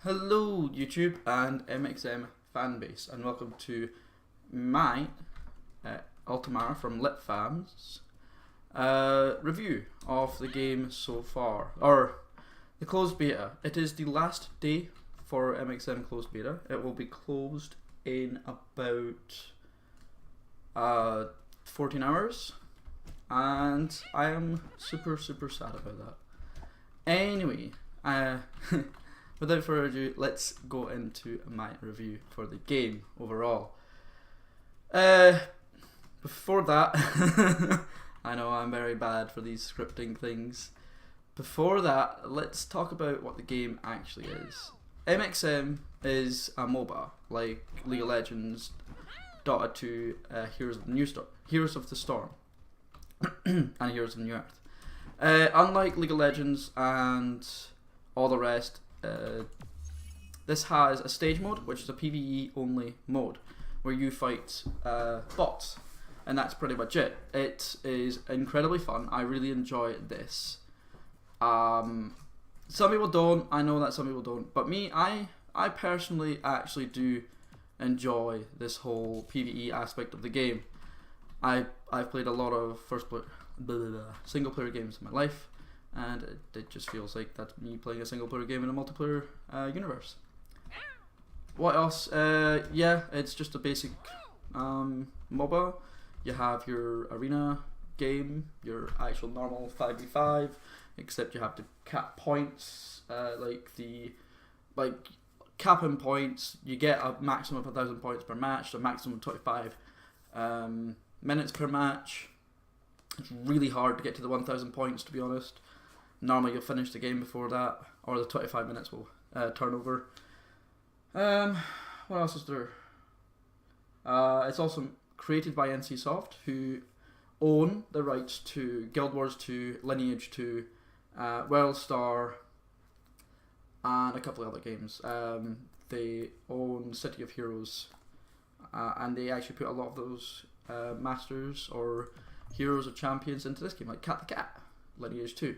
Hello YouTube and MxM fanbase, and welcome to my Ultimara from LitFams review of the game so far, or the closed beta. It is the last day for MxM closed beta. It will be closed in about 14 hours, and I am super sad about that. Anyway, without further ado, let's go into my review for the game overall. Before that, I know I'm very bad for these scripting things. Before that, let's talk about what the game actually is. MxM is a MOBA, like League of Legends, Dota 2, Heroes of the Storm, and Heroes of New Earth. Unlike League of Legends and all the rest, this has a stage mode, which is a PvE only mode, where you fight bots, and that's pretty much it. It is incredibly fun. I really enjoy this. Some people don't. I know that some people don't, but me, I personally actually do enjoy this whole PvE aspect of the game. I've played a lot of single player games in my life, and it just feels like that's me playing a single player game in a multiplayer universe. What else? Yeah, it's just a basic MOBA. You have your arena game, your actual normal 5v5, except you have to cap points, capping points. You get a maximum of 1,000 points per match, so a maximum of 25 minutes per match. It's really hard to get to the 1,000 points, to be honest. Normally you'll finish the game before that, or the 25 minutes will turn over. What else is there? It's also created by NCSoft, who own the rights to Guild Wars 2, Lineage 2, WorldStar, and a couple of other games. They own City of Heroes, and they actually put a lot of those masters or heroes or champions into this game, like Cat the Cat, Lineage 2.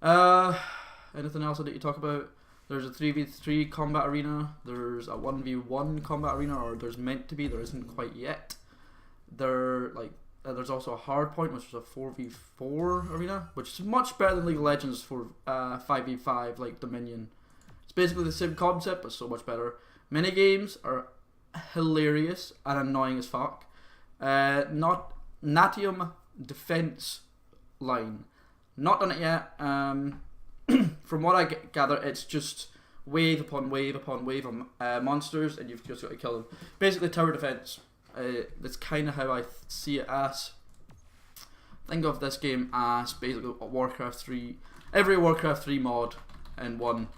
Anything else I need to talk about? There's a 3v3 combat arena, there's a 1v1 combat arena, or there's meant to be, there isn't quite yet. There's also a hard point, which is a 4v4 arena, which is much better than League of Legends for 5v5 like Dominion. It's basically the same concept, but so much better. Minigames are hilarious and annoying as fuck. Not Natium defense line. Not done it yet. From what I gather, it's just wave upon wave upon wave of monsters, and you've just got to kill them. Basically, tower defense. That's kind of how I see it as. Think of this game as basically Warcraft 3. Every Warcraft 3 mod in one.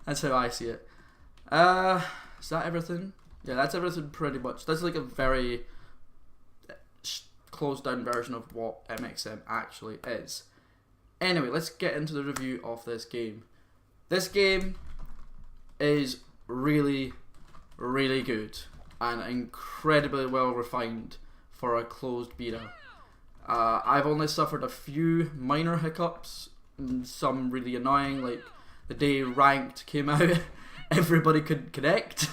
That's how I see it. Is that everything? Yeah, that's everything pretty much. That's like a very closed down version of what MxM actually is. Anyway, let's get into the review of this game. This game is really good and incredibly well refined for a closed beta. I've only suffered a few minor hiccups, and some really annoying, like the day Ranked came out, everybody couldn't connect,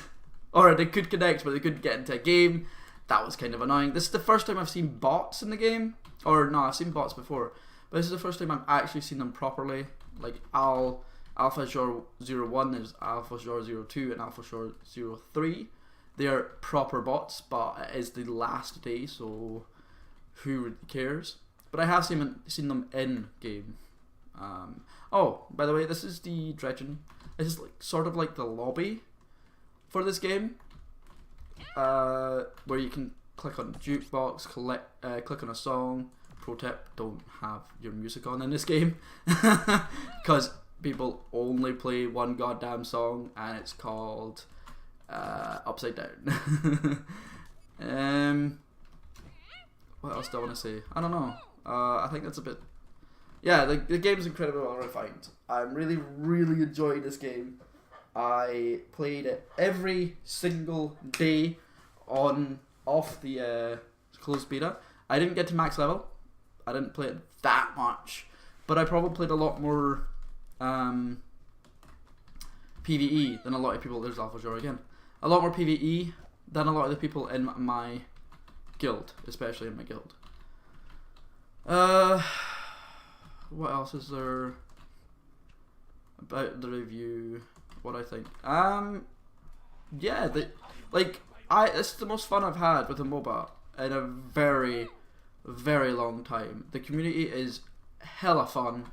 or they could connect but they couldn't get into a game. That was kind of annoying. This is the first time I've seen bots in the game, or no, I've seen bots before, but this is the first time I've actually seen them properly. Like AlphaShore 01, there's AlphaShore 02 and AlphaShore 03. They are proper bots, but it is the last day, so who really cares? But I have seen them in game. Oh, by the way, this is the Dredgen. This is sort of like the lobby for this game, where you can click on jukebox, click on a song. Pro tip: don't have your music on in this game, because people only play one goddamn song, and it's called Upside Down. What else do I want to say? I don't know. I think that's a bit. Yeah, the game's incredibly well refined. I'm really enjoying this game. I played it every single day off the closed beta. I didn't get to max level. I didn't play it that much, but I probably played a lot more PvE than a lot of people. There's AlphaJor again. A lot more PvE than a lot of the people in my guild, especially in my guild. What else is there about the review? What I think? Yeah, it's the most fun I've had with a MOBA in a very, very long time. The community is hella fun.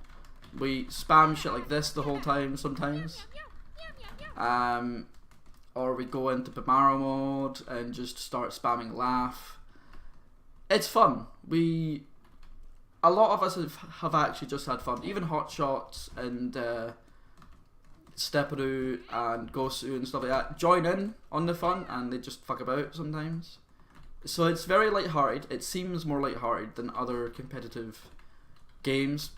We spam shit like this the whole time sometimes. Or we go into Bamaro mode and just start spamming laugh. It's fun. A lot of us have actually just had fun. Even Hotshots and Stepperoo and Gosu and stuff like that join in on the fun, and they just fuck about sometimes. So it's very lighthearted. It seems more lighthearted than other competitive games.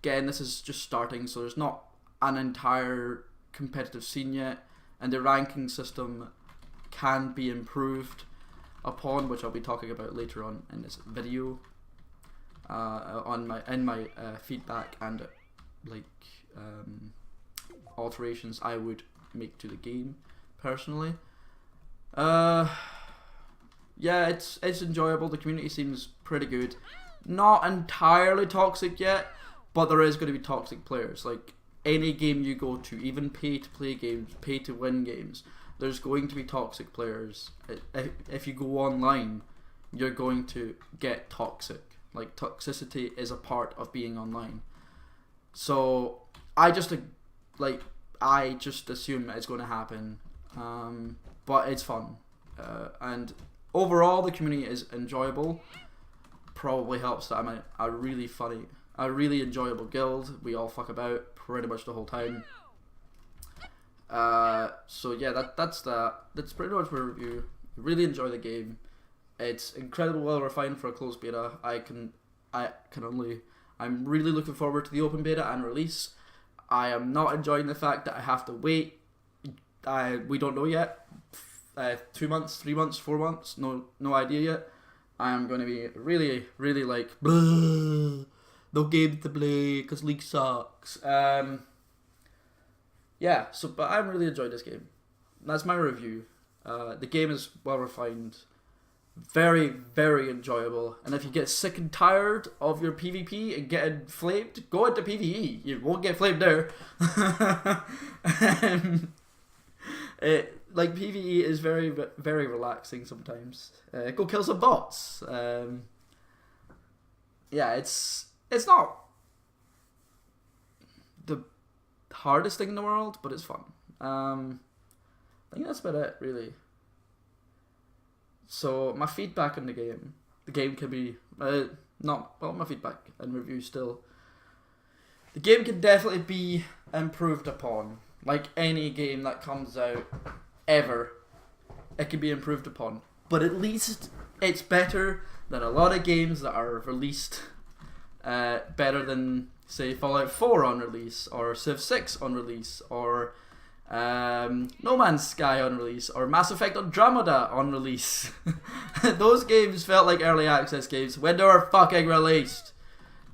Again, this is just starting, so there's not an entire competitive scene yet, and the ranking system can be improved upon, which I'll be talking about later on in this video, in my feedback and alterations I would make to the game personally. Yeah, it's enjoyable. The community seems pretty good. Not entirely toxic yet, but there is going to be toxic players. Like any game you go to, even pay to play games, pay to win games, there's going to be toxic players. If you go online, you're going to get toxic. Like toxicity is a part of being online. So I just assume it's going to happen, but it's fun, and overall the community is enjoyable. Probably helps that I'm a really enjoyable guild. We all fuck about pretty much the whole time. So yeah, that's pretty much my review. Really enjoy the game. It's incredibly well refined for a closed beta. I'm really looking forward to the open beta and release. I am not enjoying the fact that I have to wait. We don't know yet. 2 months, 3 months, 4 months. No idea yet. I am going to be really, really like, no game to play because League sucks. Yeah. But I'm really enjoying this game. That's my review. The game is well refined. Very, very enjoyable. And if you get sick and tired of your PvP and getting flamed, go into PvE. You won't get flamed there. PvE is very, very relaxing sometimes. Go kill some bots. Yeah, it's not the hardest thing in the world, but it's fun. I think that's about it, really. So my feedback on the game can be my feedback and review still. The game can definitely be improved upon. Like any game that comes out ever, it can be improved upon. But at least it's better than a lot of games that are released. Better than say Fallout 4 on release, or Civ 6 on release, or No Man's Sky on release, or Mass Effect Andromeda on release. Those games felt like early access games when they were fucking released.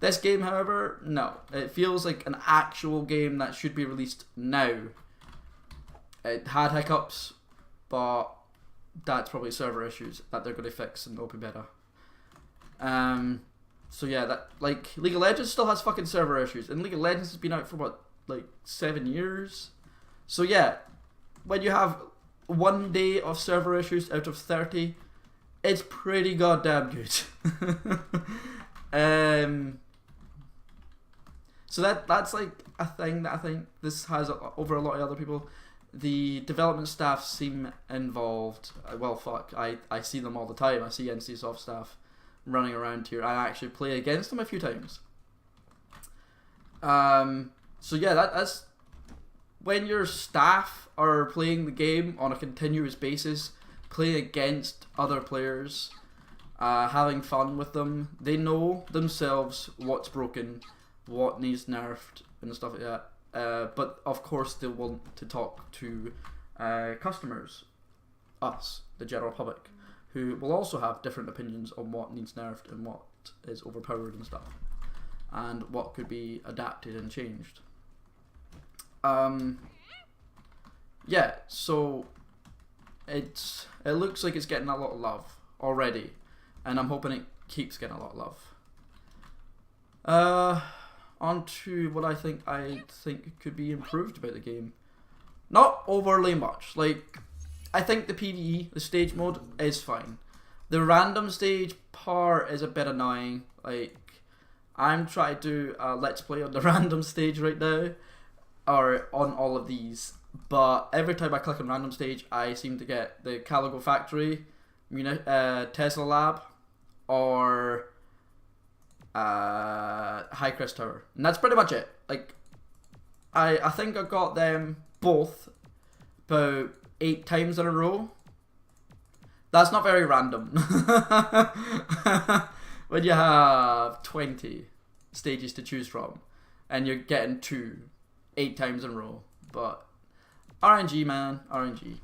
This game, however, no. It feels like an actual game that should be released now. It had hiccups, but that's probably server issues that they're going to fix in the open beta. So yeah, that League of Legends still has fucking server issues, and League of Legends has been out for 7 years. So yeah, when you have 1 day of server issues out of 30, it's pretty goddamn good. So that's a thing that I think this has over a lot of other people. The development staff seem involved. Well, fuck, I see them all the time. I see NCSoft staff running around here. I actually play against them a few times. So yeah, that's when your staff are playing the game on a continuous basis, playing against other players, having fun with them. They know themselves what's broken, what needs nerfed, and stuff like that. But of course, they want to talk to customers, us, the general public, who will also have different opinions on what needs nerfed and what is overpowered and stuff, and what could be adapted and changed. yeah, so it looks like it's getting a lot of love already, and I'm hoping it keeps getting a lot of love. On to what I think could be improved about the game. Not overly much. Like, I think the PvE, the stage mode, is fine. The random stage part is a bit annoying. Like, I'm trying to do a let's play on the random stage right now, or on all of these, but every time I click on random stage, I seem to get the Caligo Factory, Tesla Lab, or Highcrest Tower, and that's pretty much it. Like, I think I got them both about 8 times in a row. That's not very random. When you have 20 stages to choose from, and you're getting 8 times in a row, but RNG, man, RNG.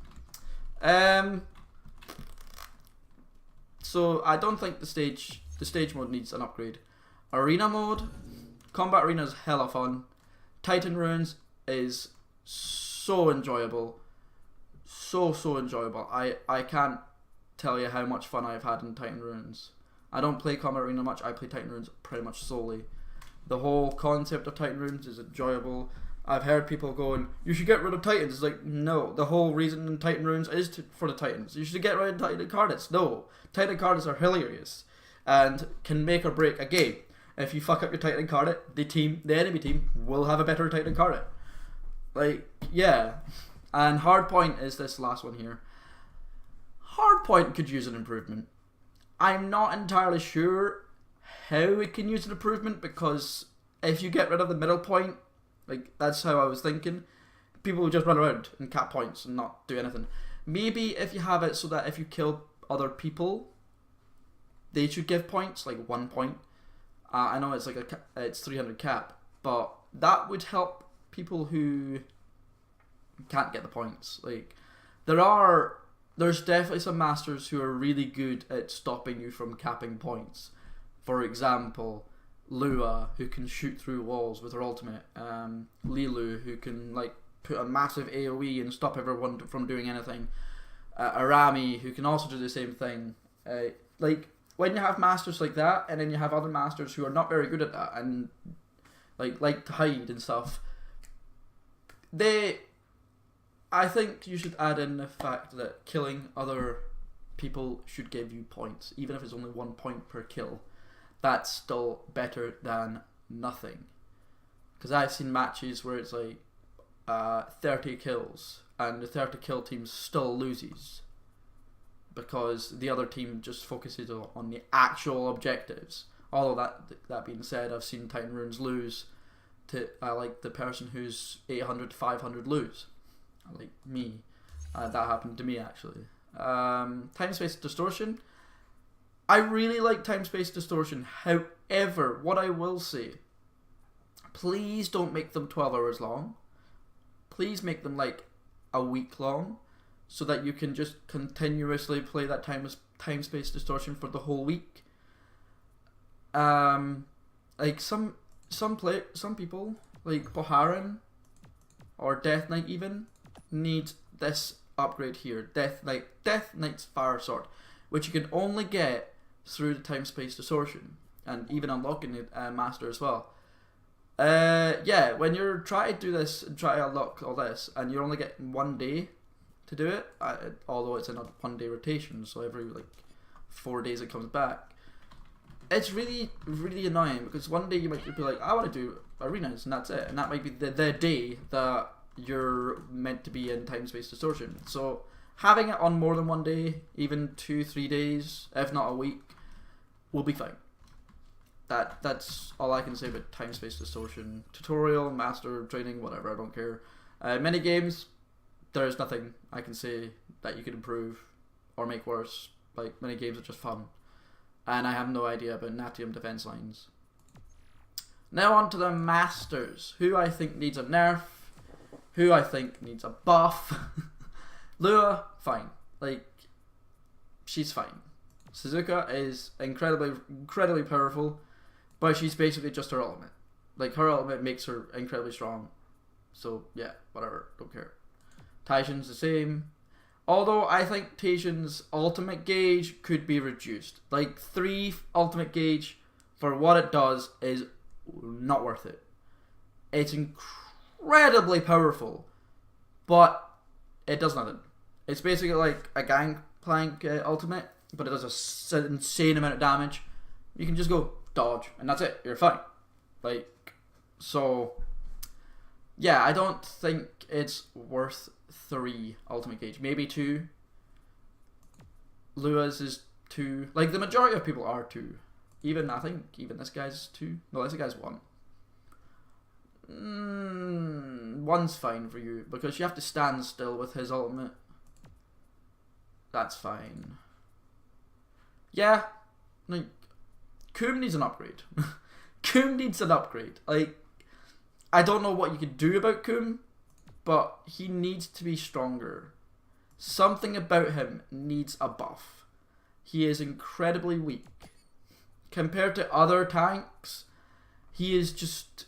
So I don't think the stage mode needs an upgrade. Arena mode, Combat Arena is hella fun. Titan Ruins is so enjoyable, so enjoyable. I can't tell you how much fun I've had in Titan Ruins. I don't play Combat Arena much. I play Titan Ruins pretty much solely. The whole concept of Titan Ruins is enjoyable. I've heard people going, you should get rid of Titans. It's like, no, the whole reason in Titan Ruins is for the Titans. You should get rid of Titan Incarnates. No, Titan Incarnates are hilarious and can make or break a game. If you fuck up your Titan Incarnate, the enemy team will have a better Titan Incarnate. Like, yeah. And Hardpoint is this last one here. Hardpoint could use an improvement. I'm not entirely sure how it can use an improvement, because if you get rid of the middle point, like, that's how I was thinking, people will just run around and cap points and not do anything. Maybe if you have it so that if you kill other people, they should give points, like 1 point. I know it's like it's 300 cap, but that would help people who can't get the points. Like, there's definitely some masters who are really good at stopping you from capping points. For example, Lua, who can shoot through walls with her ultimate. Lilu, who can like put a massive AoE and stop everyone from doing anything. Arami, who can also do the same thing. Like, when you have masters like that, and then you have other masters who are not very good at that, and like to hide and stuff, I think you should add in the fact that killing other people should give you points, even if it's only 1 point per kill. That's still better than nothing. Because I've seen matches where it's like 30 kills, and the 30 kill team still loses because the other team just focuses on the actual objectives. Although that being said, I've seen Titan Runes lose to like the person who's 800 to 500 lose. Like me. That happened to me actually. Time Space Distortion. I really like Time Space Distortion. However, what I will say, please don't make them 12 hours long. Please make them like a week long, so that you can just continuously play that Time Space Distortion for the whole week. Like some people like Boharan or Death Knight even need this upgrade here. Death Knight's Fire Sword, which you can only get through the Time Space Distortion, and even unlocking it Master as well. Yeah, when you're trying to do this and try to unlock all this, and you only get 1 day to do it, although it's in a 1 day rotation, so every like 4 days it comes back. It's really annoying, because 1 day you might be like, I want to do arenas, and that's it, and that might be the day that you're meant to be in Time Space Distortion. So having it on more than 1 day, even 2-3 days, if not a week, will be fine. That's all I can say about Time Space Distortion. Tutorial, master, training, whatever, I don't care. Mini games, there's nothing I can say that you could improve or make worse. Like, mini games are just fun. And I have no idea about Natium defense lines. Now on to the masters. Who I think needs a nerf. Who I think needs a buff. Lua, fine. Like, she's fine. Suzuka is incredibly powerful, but she's basically just her ultimate. Like, her ultimate makes her incredibly strong. So, yeah, whatever, don't care. Taishin's the same. Although I think Taishin's ultimate gauge could be reduced. Like 3 ultimate gauge for what it does is not worth it. It's incredibly powerful, but it does nothing. It's basically like a Gangplank ultimate, but it does an insane amount of damage. You can just go dodge, and that's it. You're fine. Like, so, yeah, I don't think it's worth 3 ultimate gauge. Maybe 2. Lua's is 2. Like, the majority of people are 2. I think even this guy's 2. No, this guy's 1. 1's fine for you, because you have to stand still with his ultimate. That's fine. Yeah, like, Coom needs an upgrade. Coom needs an upgrade. Like, I don't know what you could do about Coom, but he needs to be stronger. Something about him needs a buff. He is incredibly weak. Compared to other tanks, he is just...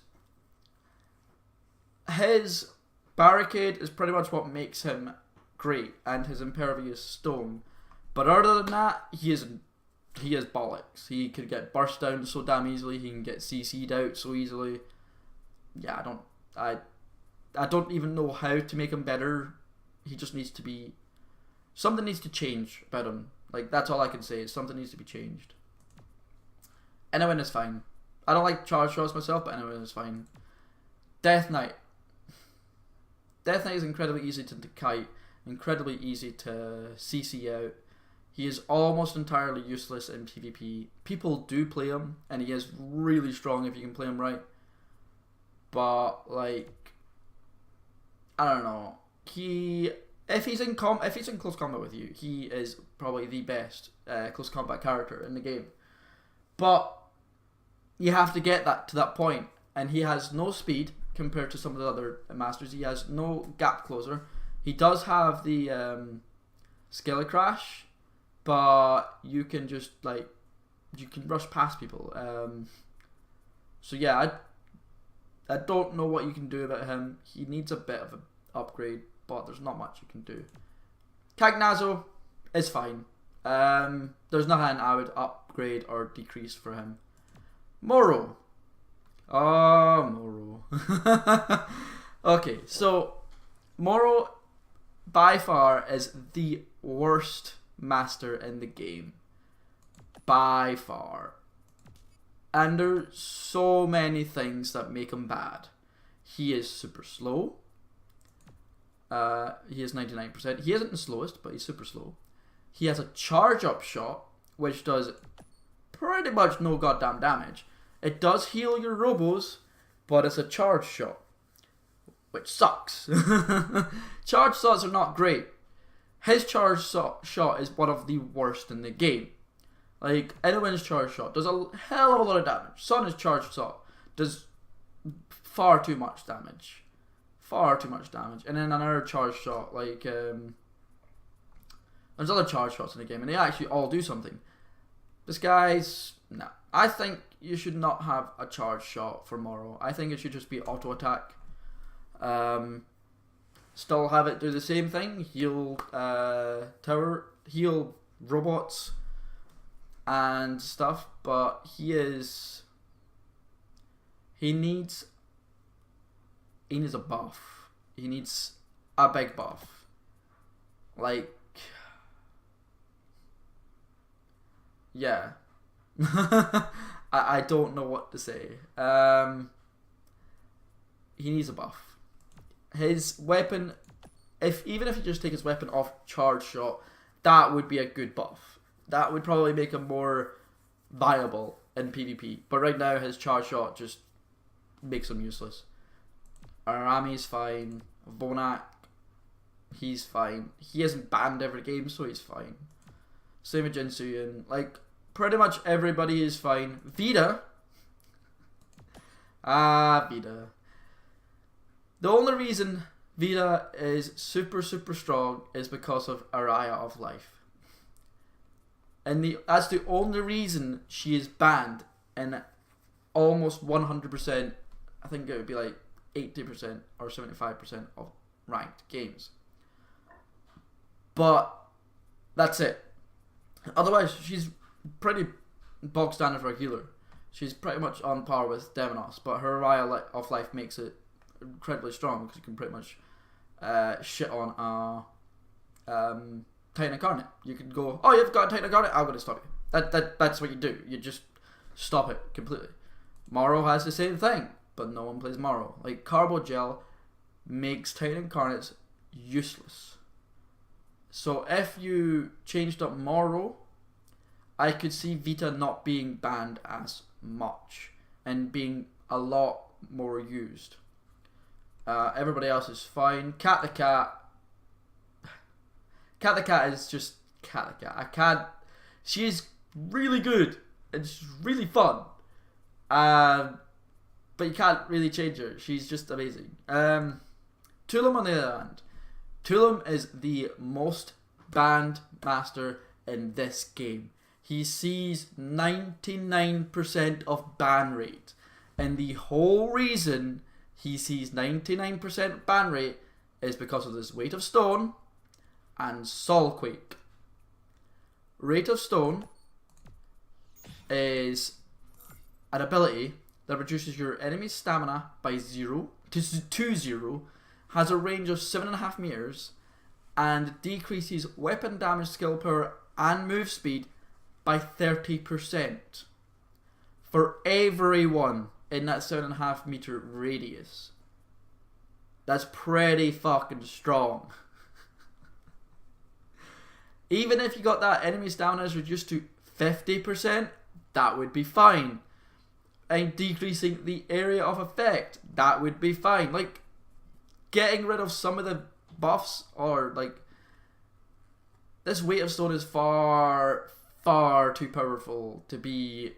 His barricade is pretty much what makes him great, and his impervious stone. But other than that, he is bollocks. He can get burst down so damn easily. He can get CC'd out so easily. Yeah, I don't even know how to make him better. He just needs to be... Something needs to change about him. Like, that's all I can say, is something needs to be changed. Anyone is fine. I don't like charge shots myself, but anyone is fine. Death Knight. Death Knight is incredibly easy to kite, incredibly easy to CC out. He is almost entirely useless in PvP. People do play him, and he is really strong if you can play him right. But, like, I don't know. If he's in close combat with you, he is probably the best close combat character in the game. But you have to get to that point, and he has no speed compared to some of the other masters. He has no gap closer. He does have the Skillet Crash, but you can just, like, you can rush past people. So yeah, I don't know what you can do about him. He needs a bit of an upgrade, but there's not much you can do. Cagnazo is fine. There's nothing I would upgrade or decrease for him. Moro. Oh, Moro. Okay, so Moro by far is the worst master in the game. By far. And there's so many things that make him bad. He is super slow. He is 99%. He isn't the slowest, but he's super slow. He has a charge up shot, which does pretty much no goddamn damage. It does heal your robos, but it's a charge shot, which sucks. Charge shots are not great. His charge shot is one of the worst in the game. Like, anyone's charge shot does a hell of a lot of damage. Son's charge shot does far too much damage. Far too much damage. And then another charge shot, like, there's other charge shots in the game, and they actually all do something. This guy's... Nah. I think you should not have a charge shot for Moro. I think it should just be auto attack. Still have it do the same thing. Heal tower, heal robots and stuff, but he needs a buff. He needs a big buff. Like, yeah. I don't know what to say. He needs a buff. His weapon, even if you just take his weapon off charge shot, that would be a good buff. That would probably make him more viable in PvP. But right now, his charge shot just makes him useless. Arami's fine. Vonak, he's fine. He isn't banned every game, so he's fine. Same with Jinsuyan. Like, pretty much everybody is fine. Vida. Vida. The only reason Vida is super strong is because of Araya of Life. And that's the only reason she is banned in almost 100%, I think it would be like 80% or 75% of ranked games. But that's it. Otherwise, she's pretty bog standard for a healer. She's pretty much on par with Demonos, but her Araya of Life makes it incredibly strong because you can pretty much shit on a Titan Incarnate. You can go, oh, you've got a Titan Incarnate, I'm going to stop you. That's what you do. You just stop it completely. Morrow has the same thing, but no one plays Morrow. Like, Carbo Gel makes Titan Incarnates useless. So if you changed up Morrow, I could see Vita not being banned as much and being a lot more used. Everybody else is fine. Cat the Cat. Cat the Cat is just Cat the Cat. She is really good and she's really fun. But you can't really change her. She's just amazing. Tulum on the other hand. Tulum is the most banned master in this game. He sees 99% of ban rate. And the whole reason he sees 99% ban rate is because of this Weight of Stone and Soulquake. Rate of Stone is an ability that reduces your enemy's stamina by 0 to 0, has a range of 7.5 meters, and decreases weapon damage, skill power, and move speed by 30% for everyone in that 7.5 meter radius. That's pretty fucking strong. Even if you got that enemy stamina is reduced to 50%, that would be fine. And decreasing the area of effect, that would be fine. Like, getting rid of some of the buffs, or like, this Weight of Stone is far too powerful to be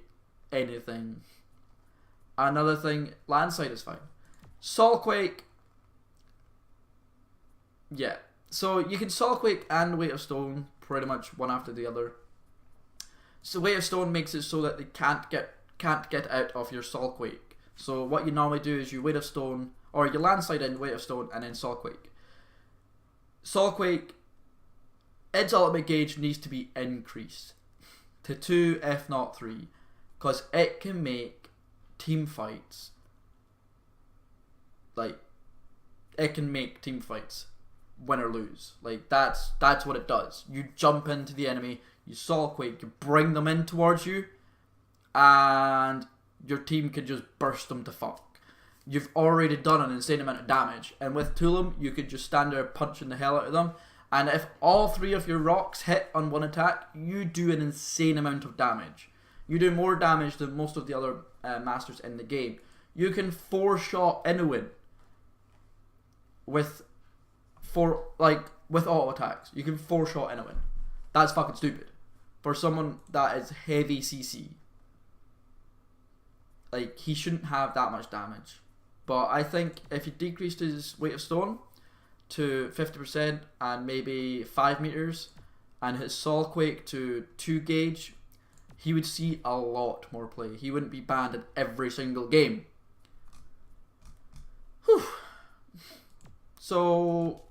anything. Another thing, Landslide is fine. Soulquake, yeah. So you can Soulquake and Weight of Stone pretty much one after the other. So Weight of Stone makes it so that they can't get out of your Soulquake. So what you normally do is you Weight of Stone, or you Landslide in Weight of Stone and then Soulquake. Soulquake, its ultimate gauge needs to be increased to 2, if not 3, because it can make team fights, like, it can make team fights win or lose. Like, that's what it does. You jump into the enemy, you Soulquake, you bring them in towards you, and your team can just burst them to fuck. You've already done an insane amount of damage, and with Tulum, you could just stand there punching the hell out of them, and if all 3 of your rocks hit on one attack, you do an insane amount of damage. You do more damage than most of the other masters in the game. You can 4-shot Inuin with auto attacks. You can 4-shot Inuin. That's fucking stupid for someone that is heavy CC. Like, he shouldn't have that much damage. But I think if he decreased his Weight of Stone to 50% and maybe 5 meters, and his Soulquake to 2 gauge, he would see a lot more play. He wouldn't be banned in every single game. Whew. So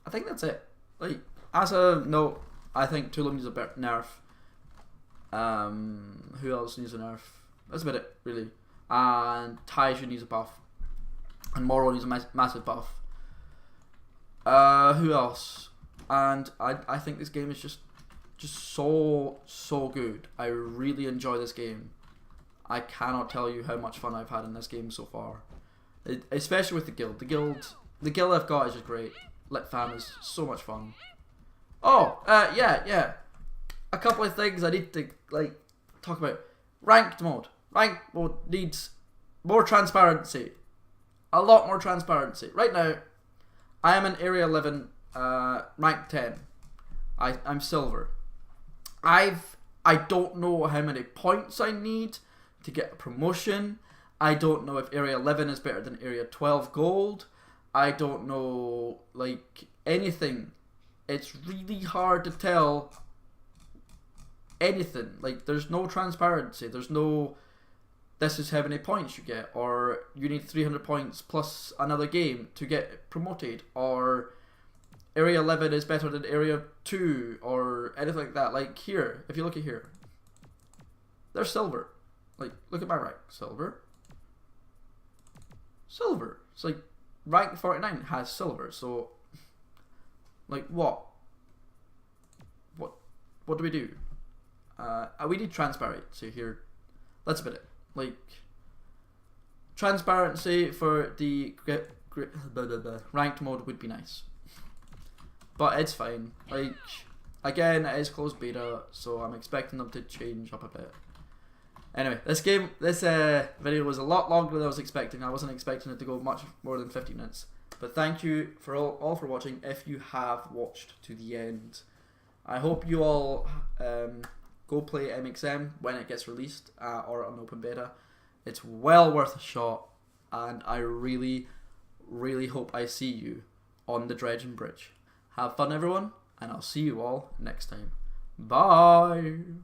I think that's it. Like, as a note, I think Tulum needs a bit nerf. Who else needs a nerf? That's about it, really. And Taiju needs a buff. And Morrow needs a massive buff. Who else? And I think this game is just so good. I really enjoy this game. I cannot tell you how much fun I've had in this game so far. Especially with the guild. The guild I've got is just great. Lit Fam is so much fun. Oh, yeah. A couple of things I need to talk about. Ranked mode. Ranked mode needs more transparency. A lot more transparency. Right now, I am in Area 11, rank 10. I'm silver. I don't know how many points I need to get a promotion. I don't know if Area 11 is better than Area 12 gold. I don't know, anything. It's really hard to tell anything. Like, there's no transparency. There's no, this is how many points you get, or you need 300 points plus another game to get promoted, or Area 11 is better than Area 2 or anything like that. Like here, if you look at here, they're silver. Like, look at my rank. Silver. Silver. It's like, rank 49 has silver, so, like, what? What do we do? We need transparency here. Let's admit it. Like, transparency for the ranked mode would be nice. But it's fine. Like, again, it is closed beta, so I'm expecting them to change up a bit. Anyway, this video was a lot longer than I was expecting. I wasn't expecting it to go much more than 50 minutes. But thank you for all for watching if you have watched to the end. I hope you all go play MxM when it gets released or on open beta. It's well worth a shot, and I really, really hope I see you on the Dredgen Bridge. Have fun, everyone, and I'll see you all next time. Bye!